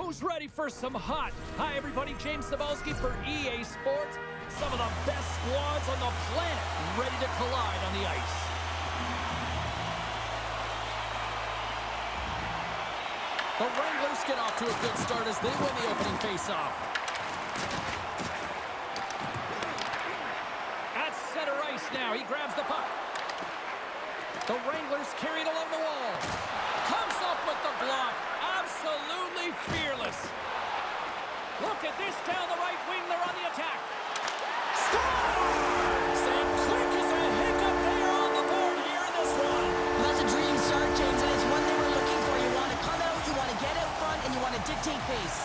Who's ready for some hot? Hi, everybody. James Cybulski for EA Sports. Some of the best squads on the planet ready to collide on the ice. The Wranglers get off to a good start as they win the opening faceoff. At center ice now. He grabs the puck. The Wranglers carry it along the wall. Comes up with the block. Absolutely fearless. Look at this down the right wing. They're on the attack. Scores! And quick as a hiccup, they are on the board here in this one. That's a dream start, James, and it's one they were looking for. You want to come out, you want to get out front, and you want to dictate pace.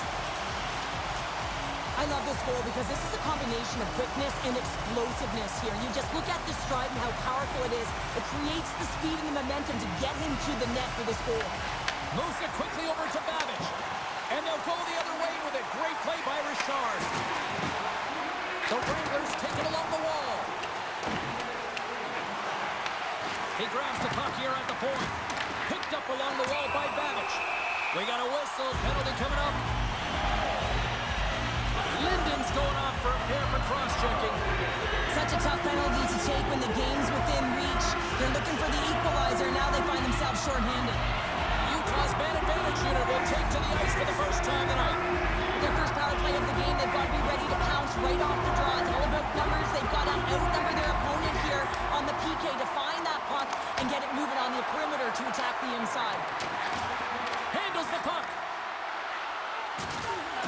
I love this goal because this is a combination of quickness and explosiveness here. You just look at the stride and how powerful it is. It creates the speed and the momentum to get him to the net for this goal. Moves it quickly over to Babbage. And they'll go the other way with a great play by Richard. The Wranglers take it along the wall. He grabs the puck here at the point. Picked up along the wall by Babbage. We got a whistle. Penalty coming up. Linden's going off for a pair for cross-checking. Such a tough penalty to take when the game's within reach. They're looking for the equalizer. Now they find themselves shorthanded. Utah's man advantage unit will take to the ice for the first time tonight. Their first power play of the game. They've got to be ready to pounce right off the draw. It's all about numbers. They've got to outnumber their opponent here on the PK to find that puck and get it moving on the perimeter to attack the inside. Handles the puck.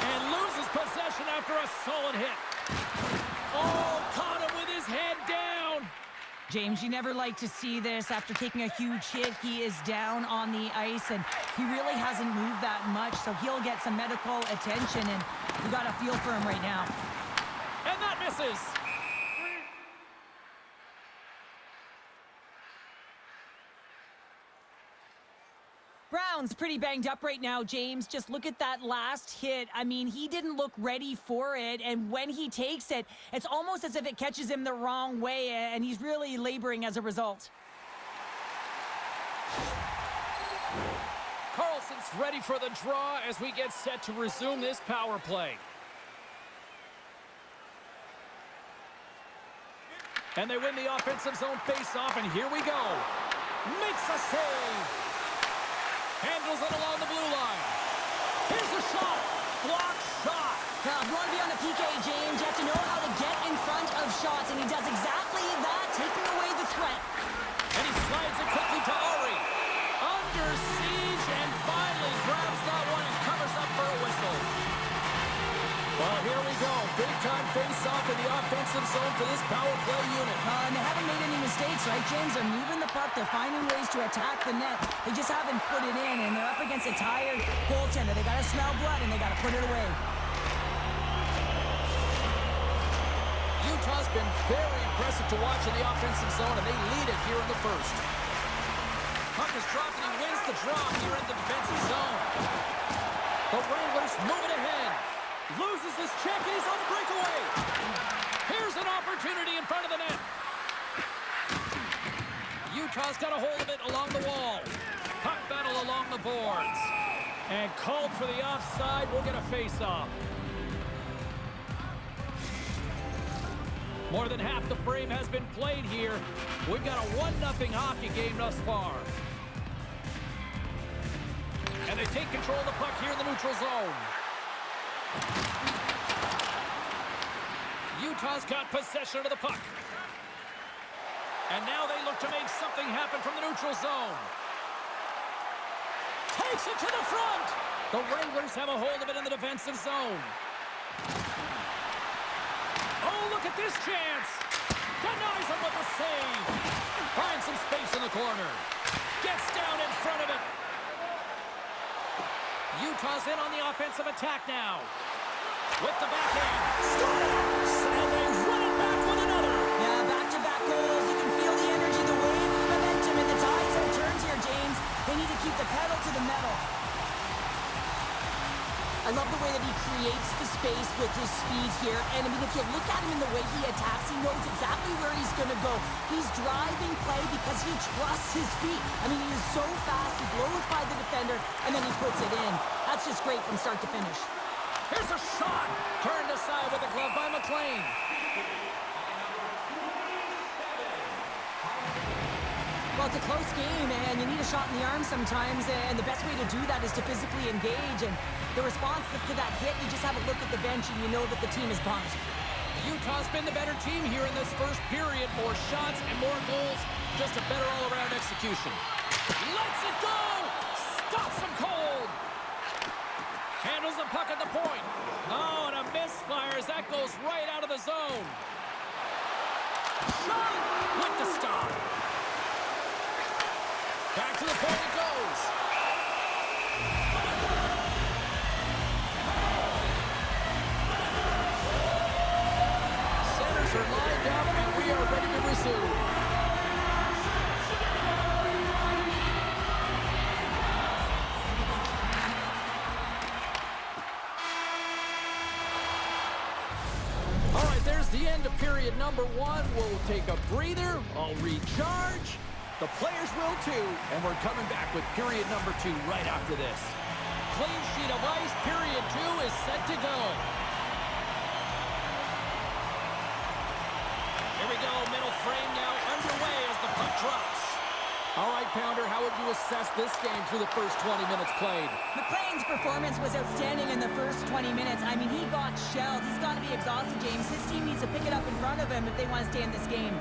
And loses possession after a solid hit. Oh, caught him with his head down. James, you never like to see this. After taking a huge hit, he is down on the ice, and he really hasn't moved that much, so he'll get some medical attention, and we got a feel for him right now. And that misses. Brown's pretty banged up right now, James. Just look at that last hit. I mean, he didn't look ready for it, and when he takes it, it's almost as if it catches him the wrong way, and he's really laboring as a result. Carlson's ready for the draw as we get set to resume this power play. And they win the offensive zone face-off, and here we go. Makes a save. Handles it along the blue line. Here's a shot. Block shot. Now, if you want to be on the PK, James, you have to know how to get in front of shots, and he does exactly that, taking away the threat. And he slides it quickly to Ari. Under siege, and finally grabs that one and covers up for a whistle. Well, here we go. Big-time face-off in the offensive zone for this power play unit. And they haven't made any mistakes, right, James? They're moving the puck. They're finding ways to attack the net. They just haven't put it in, and they're up against a tired goaltender. They got to smell blood, and they got to put it away. Utah's been very impressive to watch in the offensive zone, and they lead it here in the first. Puck is dropped, and he wins the draw here in the defensive zone. The Wranglers move it ahead. Loses his check, and he's on the breakaway. Here's an opportunity in front of the net. Utah's got a hold of it along the wall. Puck battle along the boards. And called for the offside. We'll get a face-off. More than half the frame has been played here. We've got a 1-0 hockey game thus far. And they take control of the puck here in the neutral zone. Utah's got possession of the puck. And now they look to make something happen from the neutral zone. Takes it to the front. The Wranglers have a hold of it in the defensive zone. Oh, look at this chance. Denies him with a save. Finds some space in the corner. Gets down in front of it. Utah's in on the offensive attack now. With the backhand. Scores! And they run it back with another. Yeah, back-to-back goals. You can feel the energy, the wave, the momentum, and the tides have turned here, James. They need to keep the pedal to the metal. I love the way that he creates the space space with his speed here. And, I mean, if you look at him in the way he attacks, he knows exactly where he's going to go. He's driving play because he trusts his feet. I mean, he is so fast. He blows by the defender, and then he puts it in. That's just great from start to finish. Here's a shot. Turned aside with a glove by McLean. Well, it's a close game, and you need a shot in the arm sometimes, and the best way to do that is to physically engage. And the response to that hit, you just have a look at the bench, and you know that the team is pumped. Utah's been the better team here in this first period. More shots and more goals. Just a better all-around execution. Lets it go! Stops him cold! Handles the puck at the point. Oh, and a misfire as that goes right out of the zone. Shot with the stop. Back to the point it goes. Centers are lined up, and we are ready to resume. All right, there's the end of period number 1. We'll take a breather. I'll recharge. The players will too, and we're coming back with period number 2 right after this. Clean sheet of ice, period 2 is set to go. Here we go, middle frame now underway as the puck drops. All right, Pounder, how would you assess this game through the first 20 minutes played? McLean's performance was outstanding in the first 20 minutes. I mean, he got shelled. He's got to be exhausted, James. His team needs to pick it up in front of him if they want to stay in this game.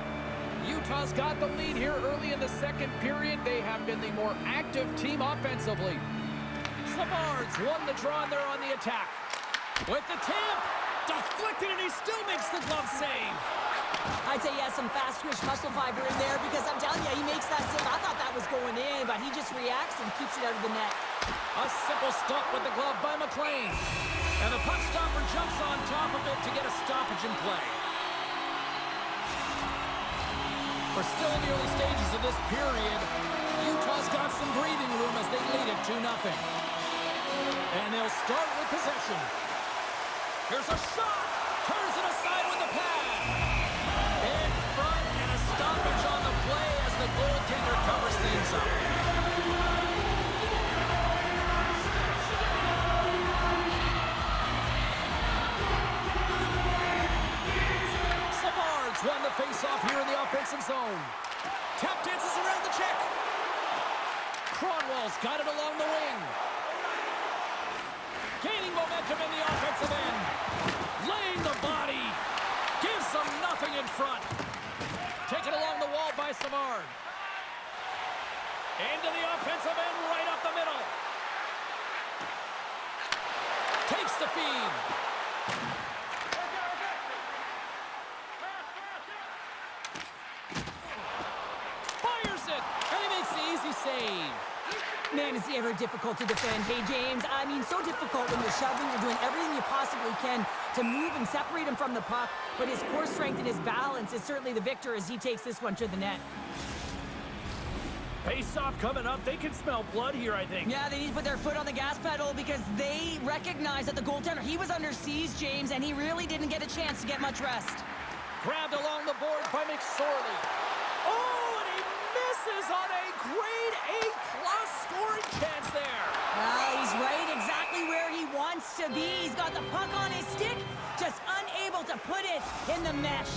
Utah's got the lead here early in the second period. They have been the more active team offensively. Savard's won the draw, and they're on the attack. With the tip, deflected, and he still makes the glove save. I'd say he has some fast twitch muscle fiber in there because I'm telling you, he makes that save. I thought that was going in, but he just reacts and keeps it out of the net. A simple stop with the glove by McLean. And the puck stopper jumps on top of it to get a stoppage in play. We're still in the early stages of this period. Utah's got some breathing room as they lead it 2-0. And they'll start with possession. Here's a shot. Turns it aside with the pad. In front, and a stoppage on the play as the goaltender covers things up. Savard's won the face-off here in the offensive zone. Tap dances around the check. Cronwall's got it along the wing. Gaining momentum in the offensive end. Laying the body. Gives them nothing in front. Taken along the wall by Savard. Into the offensive end, right up the middle. Takes the feed. Fires it, and he makes the easy save. Man, is he ever difficult to defend. Hey, James, I mean, so difficult when you're shoving, you're doing everything you possibly can to move and separate him from the puck, but his core strength and his balance is certainly the victor as he takes this one to the net. Face-off coming up. They can smell blood here, I think. Yeah, they need to put their foot on the gas pedal because they recognize that the goaltender, he was under siege, James, and he really didn't get a chance to get much rest. Grabbed along the board by McSorley. Oh, and he misses on a grade A-plus scoring chance there. Well, he's right exactly where he wants to be. He's got the puck on his stick, just unable to put it in the mesh.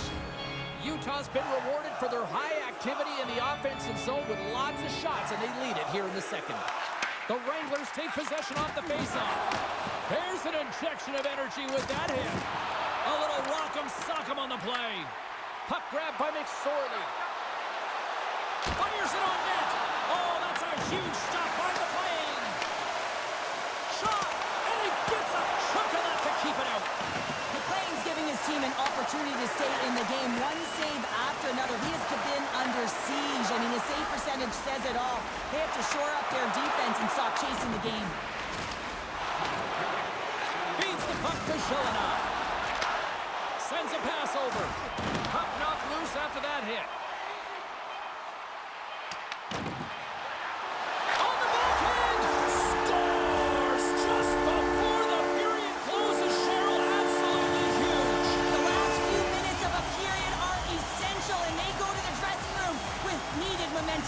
Utah's been rewarded for their high activity in the offensive zone with lots of shots, and they lead it here in the second. The Wranglers take possession off the faceoff. There's an injection of energy with that hit. A little rock'em sock'em on the play. Puck grab by McSorley. Fires it on net. Oh, that's a huge stop by McLean. Shot, and he gets a chunk of that to keep it out. McLean's giving his team an opportunity to stay in the game. One save after another. He has been under siege. I mean, his save percentage says it all. They have to shore up their defense and stop chasing the game. Beats the puck to Shelina. Sends a pass over. Puck knocked loose after that hit. On the backhand! Scores! Just before the period closes, Cheryl has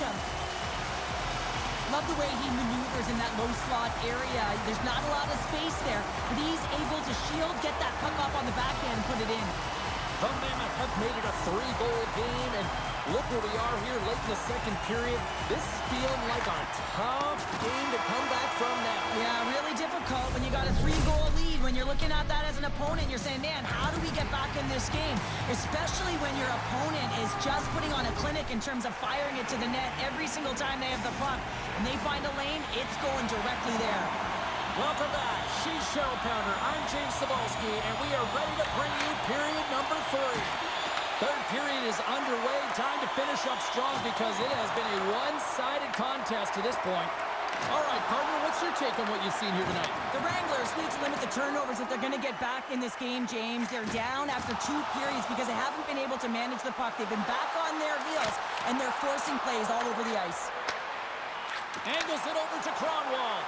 momentum. Love the way he maneuvers in that low slot area. There's not a lot of space there, but he's able to shield, get that puck off on the backhand, and put it in. The Mammoth have made it a 3-goal game, and look where we are here late in the second period. This is feeling like a tough game to come back from now. Yeah, really difficult when you got a 3-goal lead. When you're looking at that as an opponent, you're saying, man, how do we get back in this game? Especially when your opponent is just putting on a clinic in terms of firing it to the net every single time they have the puck. And they find a lane, it's going directly there. Welcome back. She's Cheryl Pounder. I'm James Cybulski, and we are ready to bring you period number 3. Third period is underway. Time to finish up strong because it has been a one-sided contest to this point. All right, partner, what's your take on what you've seen here tonight? The Wranglers need to limit the turnovers if they're going to get back in this game, James. They're down after 2 periods because they haven't been able to manage the puck. They've been back on their heels, and they're forcing plays all over the ice. Angles it over to Kronwall.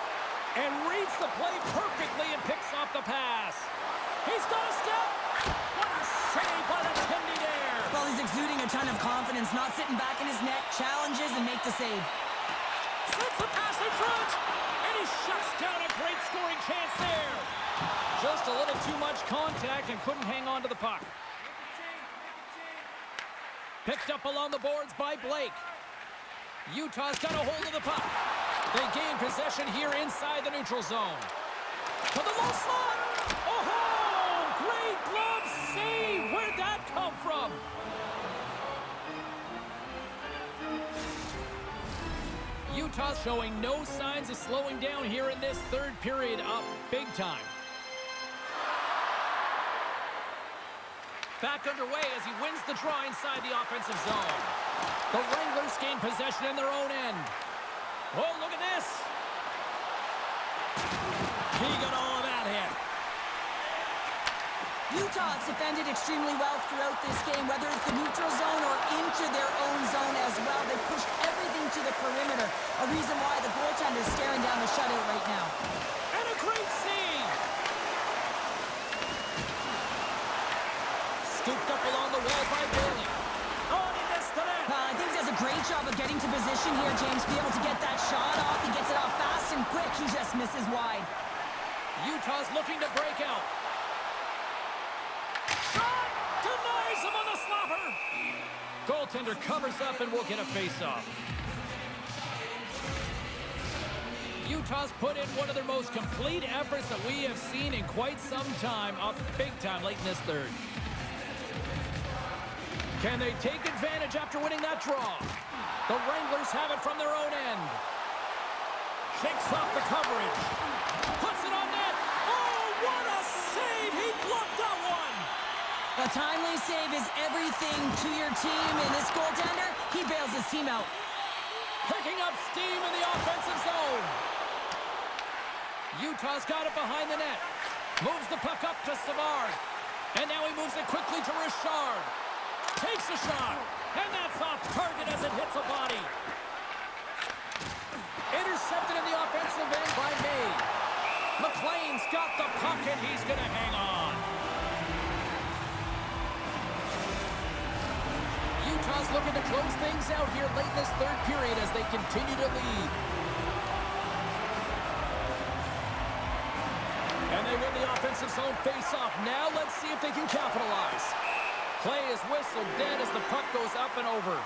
And reads the play perfectly and picks off the pass. He's got a step. What a save by the Tendy there. Well, he's exuding a ton of confidence, not sitting back in his net, challenges and make the save. Sets the pass in front. And he shuts down a great scoring chance there. Just a little too much contact and couldn't hang on to the puck. Picked up along the boards by Blake. Utah's got a hold of the puck. They gain possession here inside the neutral zone. To the low slot. Oh, great glove save. Where'd that come from? Utah's showing no signs of slowing down here in this third period, up big time. Back underway as he wins the draw inside the offensive zone. The Wranglers gain possession in their own end. Oh, look at this. He got all of that hit. Utah has defended extremely well throughout this game, whether it's the neutral zone or into their own zone as well. They pushed everything to the perimeter, a reason why the goaltender is staring down the shutout right now. And a great save. Scooped up along the wall by Bailey. Oh, and he missed the net. I think he does a great job of getting to position here, James, to be able to get that shot off. He gets it off fast and quick. He just misses wide. Utah's looking to break out. Shot! Denies him on the slapper. Goaltender covers up and will get a face-off. Utah's put in one of their most complete efforts that we have seen in quite some time, up big time late in this third. Can they take advantage after winning that draw? The Wranglers have it from their own end. Shakes off the coverage. Puts it on net. Oh, what a save! He bluffed that one! A timely save is everything to your team, and this goaltender, he bails his team out. Picking up steam in the offensive zone. Utah's got it behind the net. Moves the puck up to Savard. And now he moves it quickly to Richard. Takes a shot, and that's off target as it hits a body. Intercepted in the offensive end by May. McLean's got the puck, and he's going to hang on. Utah's looking to close things out here late in this third period as they continue to lead. And they win the offensive zone face-off. Now let's see if they can capitalize. Play is whistled dead as the puck goes up and over.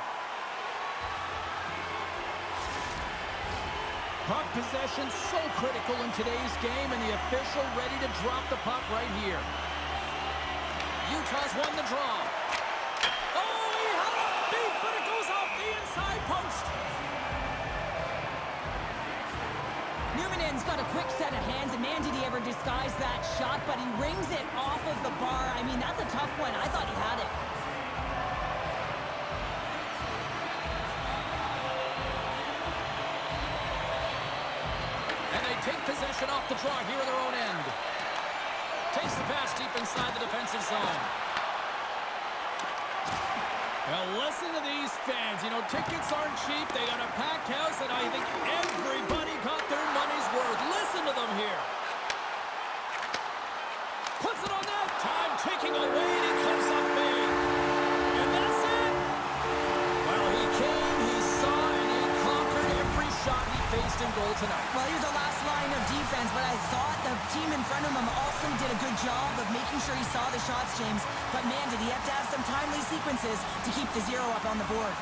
Puck possession so critical in today's game, and the official ready to drop the puck right here. Utah's won the draw. Oh, he had a beat, but it goes off the inside post. Numanen's got a quick set of hands, and man, did he ever disguise that shot, but he rings it off of the bar. I mean, that's a tough one. I thought he had it. And they take possession off the draw here in their own end. Takes the pass deep inside the defensive zone. Well, listen to these fans. You know, tickets aren't cheap. They got a packed house, and I think everybody got their money's worth. Listen to them here. Puts it on that. Time ticking away, and he comes up big. And that's it. Well, he came, he saw, and he goal tonight. Well, he was the last line of defense, but I thought the team in front of him also did a good job of making sure he saw the shots, James. But man, did he have to have some timely sequences to keep the 0 up on the board.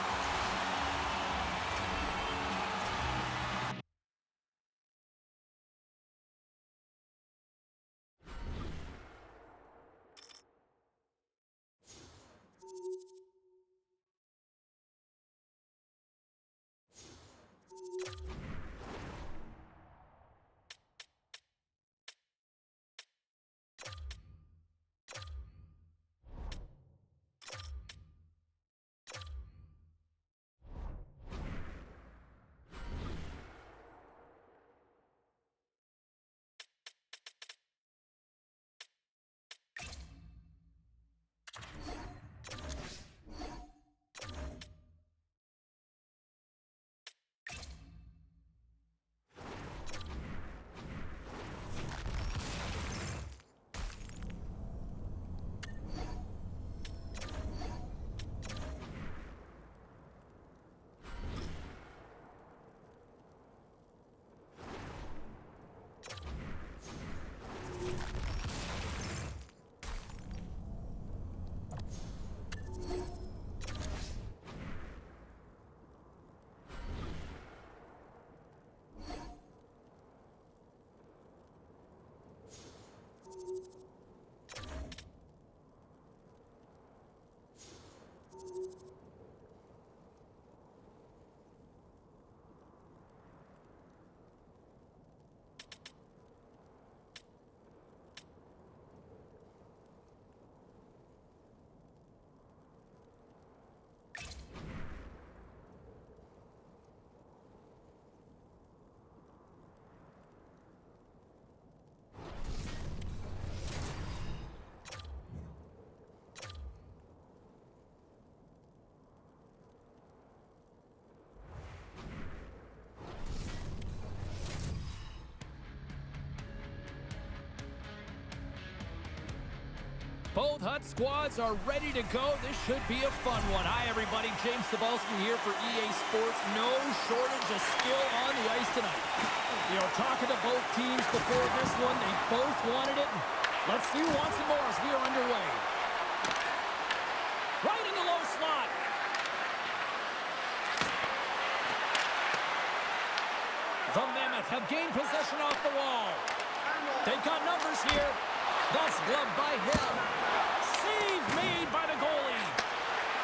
Both Hut squads are ready to go. This should be a fun one. Hi, everybody. James Cebulski here for EA Sports. No shortage of skill on the ice tonight. You know, talking to both teams before this one, they both wanted it. Let's see who wants it more as we are underway. Right in the low slot. The Mammoth have gained possession off the wall. They've got numbers here. That's gloved by Hill. Save made by the goalie.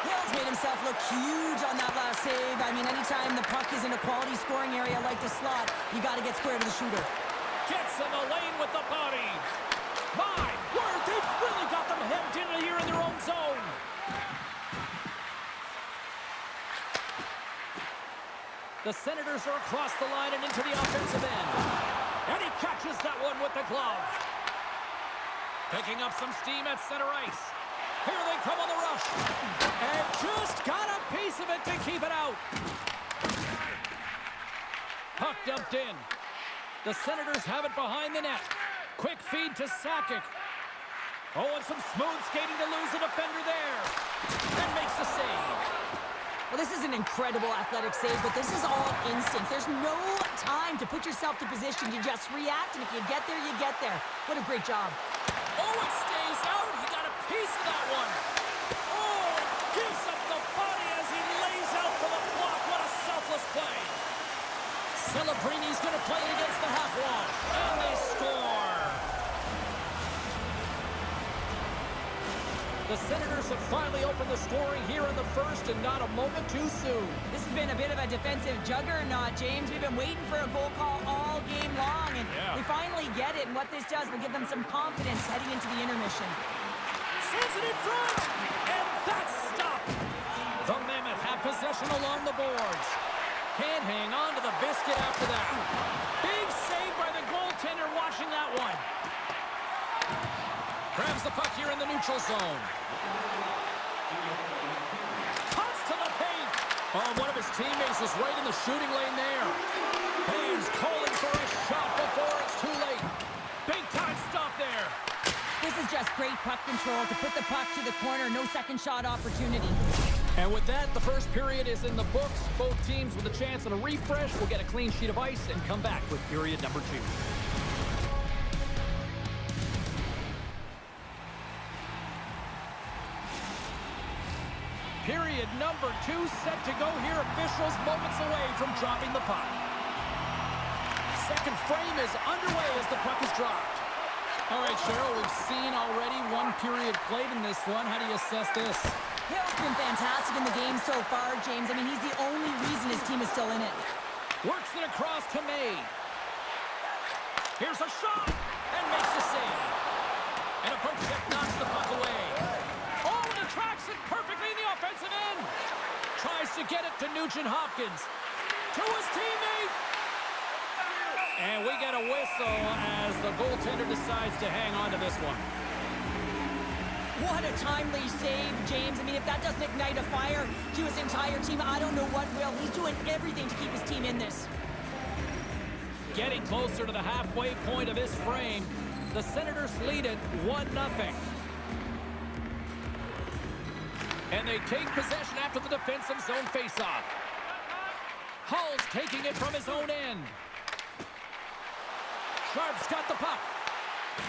Hill's made himself look huge on that last save. I mean, anytime the puck is in a quality scoring area like the slot, you got to get square to the shooter. Gets in the lane with the body. My word, they've really got them hemmed in here in their own zone. The Senators are across the line and into the offensive end. And he catches that one with the glove. Picking up some steam at center ice. Here they come on the rush. And just got a piece of it to keep it out. Puck dumped in. The Senators have it behind the net. Quick feed to Sakic. Oh, and some smooth skating to lose the defender there. And makes the save. Well, this is an incredible athletic save, but this is all instinct. There's no time to put yourself to position. You just react, and if you get there, you get there. What a great job. Oh, it stays out. He got a piece of that one. Oh, it gives up the body as he lays out for the block. What a selfless play. Celebrini's going to play it against the half wall. And they score. The Senators have finally opened the scoring here in the first, and not a moment too soon. This has been a bit of a defensive juggernaut, James. We've been waiting for a goal call all game long, and we finally get it. And what this does will give them some confidence heading into the intermission. Sends it in front, and that's stopped. The Mammoth have possession along the boards. Can't hang on to the biscuit after that. Big save by the goaltender watching that one. Grabs the puck here in the neutral zone. Cuts to the paint. Oh, one of his teammates is right in the shooting lane there. Fans calling for a shot before it's too late. Big time stop there. This is just great puck control to put the puck to the corner. No second shot opportunity. And with that, the first period is in the books. Both teams with a chance at a refresh will get a clean sheet of ice and come back with period number 2. Period number 2 set to go here. Officials moments away from dropping the puck. Second frame is underway as the puck is dropped. All right, Cheryl, we've seen already one period played in this one. How do you assess this? Hill's been fantastic in the game so far, James. I mean, he's the only reason his team is still in it. Works it across to May. Here's a shot and makes the save. And a poke check knocks the puck away. Oh, and it tracks it perfectly in the offensive end. Tries to get it to Nugent Hopkins. To his teammate. And we get a whistle as the goaltender decides to hang on to this one. What a timely save, James. I mean, if that doesn't ignite a fire to his entire team, I don't know what will. He's doing everything to keep his team in this. Getting closer to the halfway point of this frame, the Senators lead it 1-0. And they take possession after the defensive zone faceoff. Hull's taking it from his own end. Sharp's got the puck.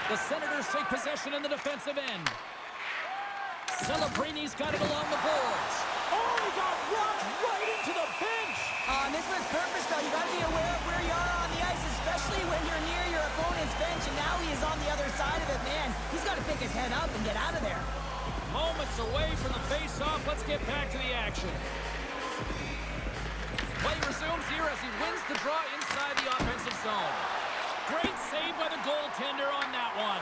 The Senators take possession in the defensive end. Celebrini's got it along the boards. Oh, he got rocked right into the bench. This was purpose, though. You got to be aware of where you are on the ice, especially when you're near your opponent's bench, and now he is on the other side of it, man. He's got to pick his head up and get out of there. Moments away from the face-off. Let's get back to the action. Play resumes here as he wins the draw inside the offensive zone. Great save by the goaltender on that one.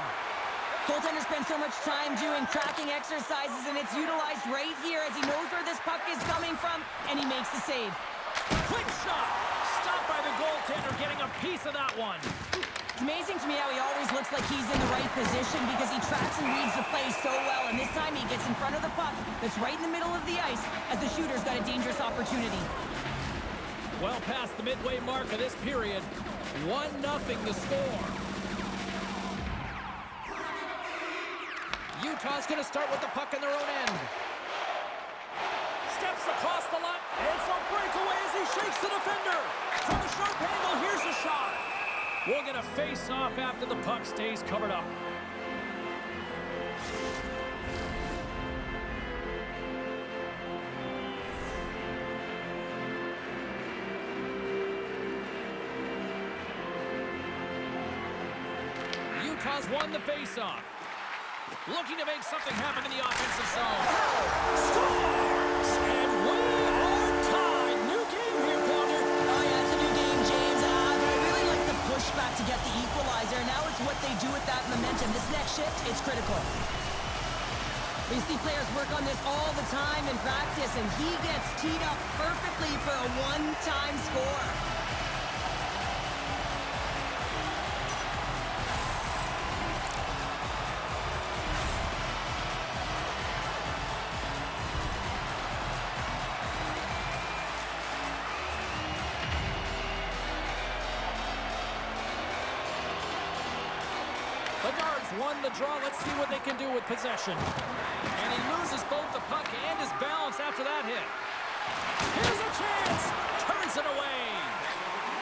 Goaltender spends so much time doing tracking exercises, and it's utilized right here as he knows where this puck is coming from, and he makes the save. Quick shot. Stopped by the goaltender, getting a piece of that one. It's amazing to me how he always looks like he's in the right position because he tracks and reads the play so well, and this time he gets in front of the puck that's right in the middle of the ice as the shooter's got a dangerous opportunity. Well past the midway mark of this period, 1-0 to score. Utah's going to start with the puck in their own end. Steps across the line. It's a breakaway as he shakes the defender. From a sharp angle, here's a shot. We'll get a face-off after the puck stays covered up. Utah's won the face-off. Looking to make something happen in the offensive zone. Scores! And we are tied. New game here, Pounder. Oh, yeah, it's a new game, James. But I really like the pushback to get the equalizer. Now it's what they do with that momentum. This next shift, it's critical. We see players work on this all the time in practice, and he gets teed up perfectly for a one-time score. The Guards won the draw. Let's see what they can do with possession. And he loses both the puck and his balance after that hit. Here's a chance. Turns it away.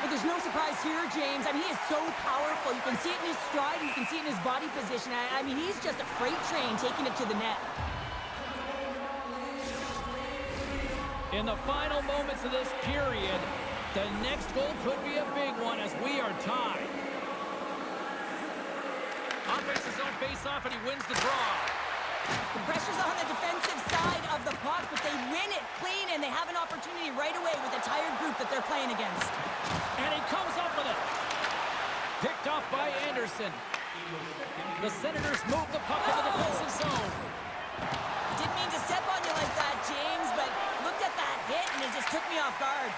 But there's no surprise here, James. I mean, he is so powerful. You can see it in his stride, and you can see it in his body position. I mean, he's just a freight train taking it to the net. In the final moments of this period, the next goal could be a big one as we are tied. Offensive zone face-off, and he wins the draw. The pressure's on the defensive side of the puck, but they win it clean, and they have an opportunity right away with a tired group that they're playing against. And he comes up with it. Picked off by Anderson. The Senators move the puck to the defensive zone. Didn't mean to step on you like that, James, but looked at that hit, and it just took me off guard.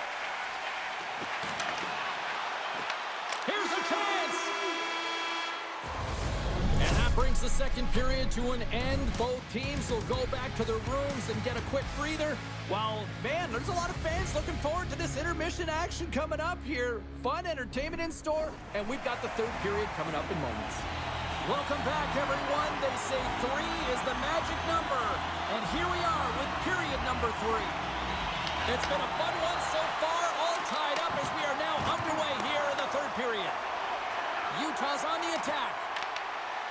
Here's a chance. And that brings the second period to an end. Both teams will go back to their rooms and get a quick breather. While, man, there's a lot of fans looking forward to this intermission action coming up here. Fun entertainment in store, and we've got the third period coming up in moments. Welcome back, everyone. They say 3 is the magic number. And here we are with period number 3. It's been a fun one so far, all tied up as we are now underway here in the third period. Utah's on the attack.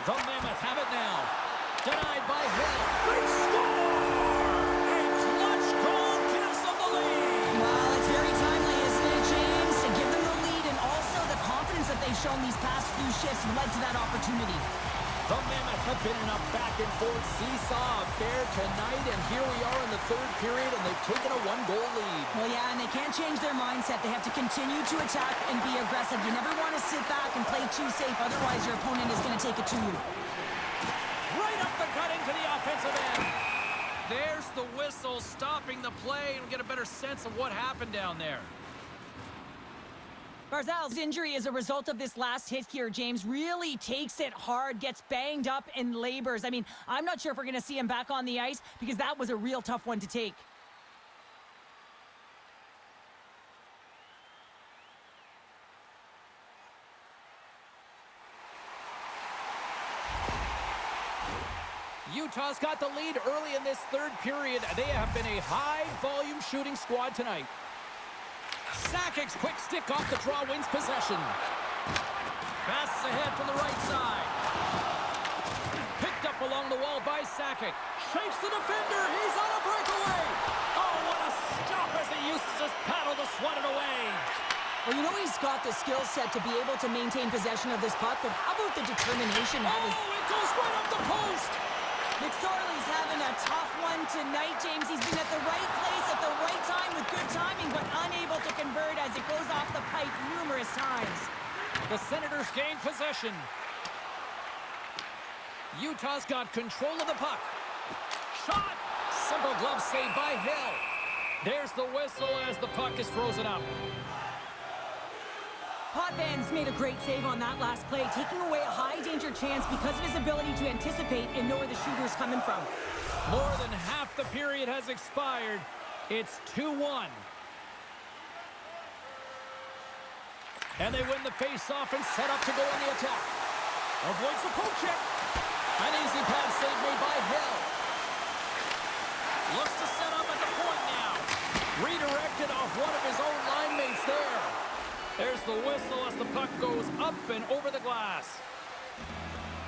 The Mammoth have it now. Denied by Hill. They score! A clutch goal gives them the lead. Well, it's very timely, isn't it, James? To give them the lead and also the confidence that they've shown these past few shifts led to that opportunity. The Mammoth have been in a back-and-forth seesaw affair tonight, and here we are in the third period, and they've taken a one-goal lead. Well, yeah, and they can't change their mindset. They have to continue to attack and be aggressive. You never want to sit back and play too safe, otherwise your opponent is going to take it to you. Right up the gut into the offensive end. There's the whistle stopping the play, and we get a better sense of what happened down there. Barzal's injury as a result of this last hit here, James, really takes it hard, gets banged up and labors. I mean, I'm not sure if we're going to see him back on the ice because that was a real tough one to take. Utah's got the lead early in this third period. They have been a high-volume shooting squad tonight. Sakic's quick stick off the draw wins possession. Passes ahead from the right side. Picked up along the wall by Sakic. Shakes the defender. He's on a breakaway. Oh, what a stop as he uses his paddle to swat it away. Well, you know he's got the skill set to be able to maintain possession of this puck, but how about the determination? It goes right up the post. McSorley's having a tough one tonight, James. He's been at the right place at the right time with good timing, but unable to convert as it goes off the pipe numerous times. The Senators gain possession. Utah's got control of the puck. Shot! Simple glove save by Hill. There's the whistle as the puck is frozen up. Potvins made a great save on that last play, taking away a high-danger chance because of his ability to anticipate and know where the shooter's coming from. More than half the period has expired. It's 2-1. And they win the face-off and set up to go on the attack. Avoids the poke check. An easy pad save made by Hill. Looks to set up at the point now. Redirected off one of his own line mates there. There's the whistle as the puck goes up and over the glass.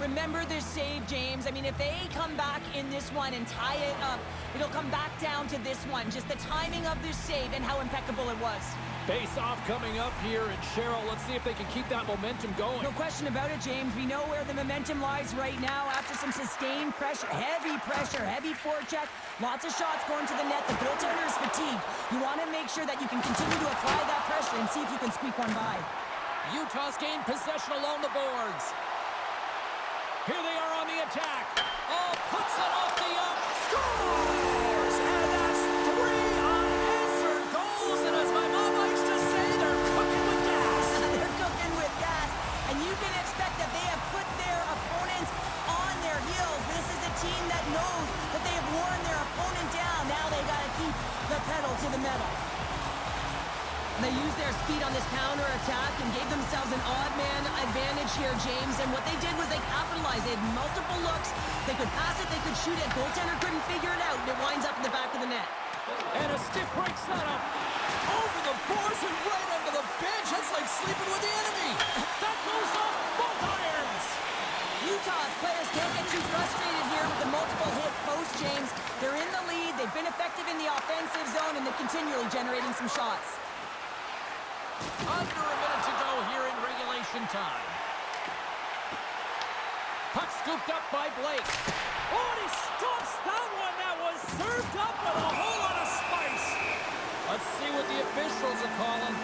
Remember this save, James. I mean, if they come back in this one and tie it up, it'll come back down to this one. Just the timing of this save and how impeccable it was. Face-off coming up here, and Cheryl, let's see if they can keep that momentum going. No question about it, James. We know where the momentum lies right now after some sustained pressure, heavy forecheck, lots of shots going to the net. The goaltender is fatigued. You want to make sure that you can continue to apply that pressure and see if you can squeak one by. Utah's gained possession along the boards. Here they are on the attack. Oh, puts it off the up. Scores! And that's 3 unanswered goals. And as my mom likes to say, they're cooking with gas. They're cooking with gas. And you can expect that they have put their opponents on their heels. This is a team that knows that they have worn their opponent down. Now they got to keep the pedal to the metal. They used their speed on this counter-attack and gave themselves an odd-man advantage here, James. And what they did was they capitalized. They had multiple looks. They could pass it, they could shoot it. Goaltender couldn't figure it out, and it winds up in the back of the net. And a stiff break setup. Over the boards and right under the bench. That's like sleeping with the enemy. That goes off both irons. Utah's players can't get too frustrated here with the multiple hit post, James. They're in the lead. They've been effective in the offensive zone, and they're continually generating some shots. Under a minute to go here in regulation time. Puck scooped up by Blake. Oh, and he stops that one. That was served up with a whole lot of spice. Let's see what the officials are calling.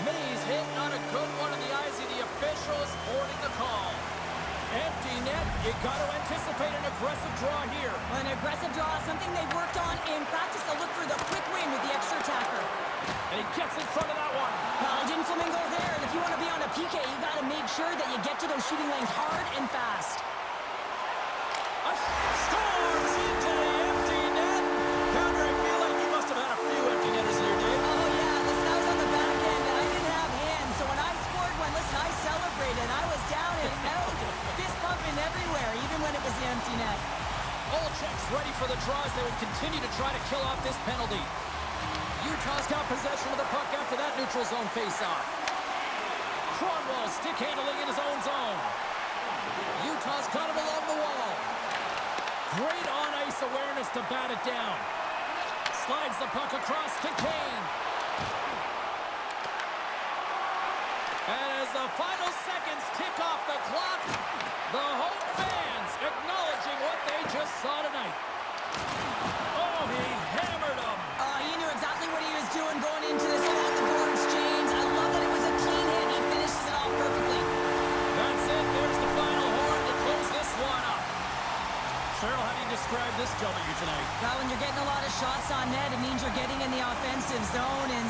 Mays hit, not a good one in the eyes of the officials, boarding the call. Empty net. You got to anticipate an aggressive draw here. An aggressive draw, something they've worked on in practice. They'll look for the quick win with the extra attacker. And he gets in front of that one. Well, he didn't flamingo there, and if you want to be on a PK, you got to make sure that you get to those shooting lanes hard and fast. Scores into the empty net. Pounder, I feel like you must have had a few empty netters in your day. Oh, yeah, listen, I was on the back end, and I didn't have hands, so when I scored one, listen, I celebrated. I was down and out, fist pumping everywhere, even when it was the empty net. draws, they would continue to try to kill off this penalty. Utah's got possession of the puck after that neutral zone faceoff. Kronwall stick handling in his own zone. Utah's got him along the wall. Great on-ice awareness to bat it down. Slides the puck across to Kane. And as the final seconds tick off the clock, the home fans acknowledging what they just saw tonight. Oh, he hammered him. He knew exactly what he was doing going into this along the boards, James. I love that it was a clean hit. He finishes it off perfectly. That's it. There's the final horn to close this one up. Cheryl, how do you describe this W tonight? Well, when you're getting a lot of shots on net, it means you're getting in the offensive zone and...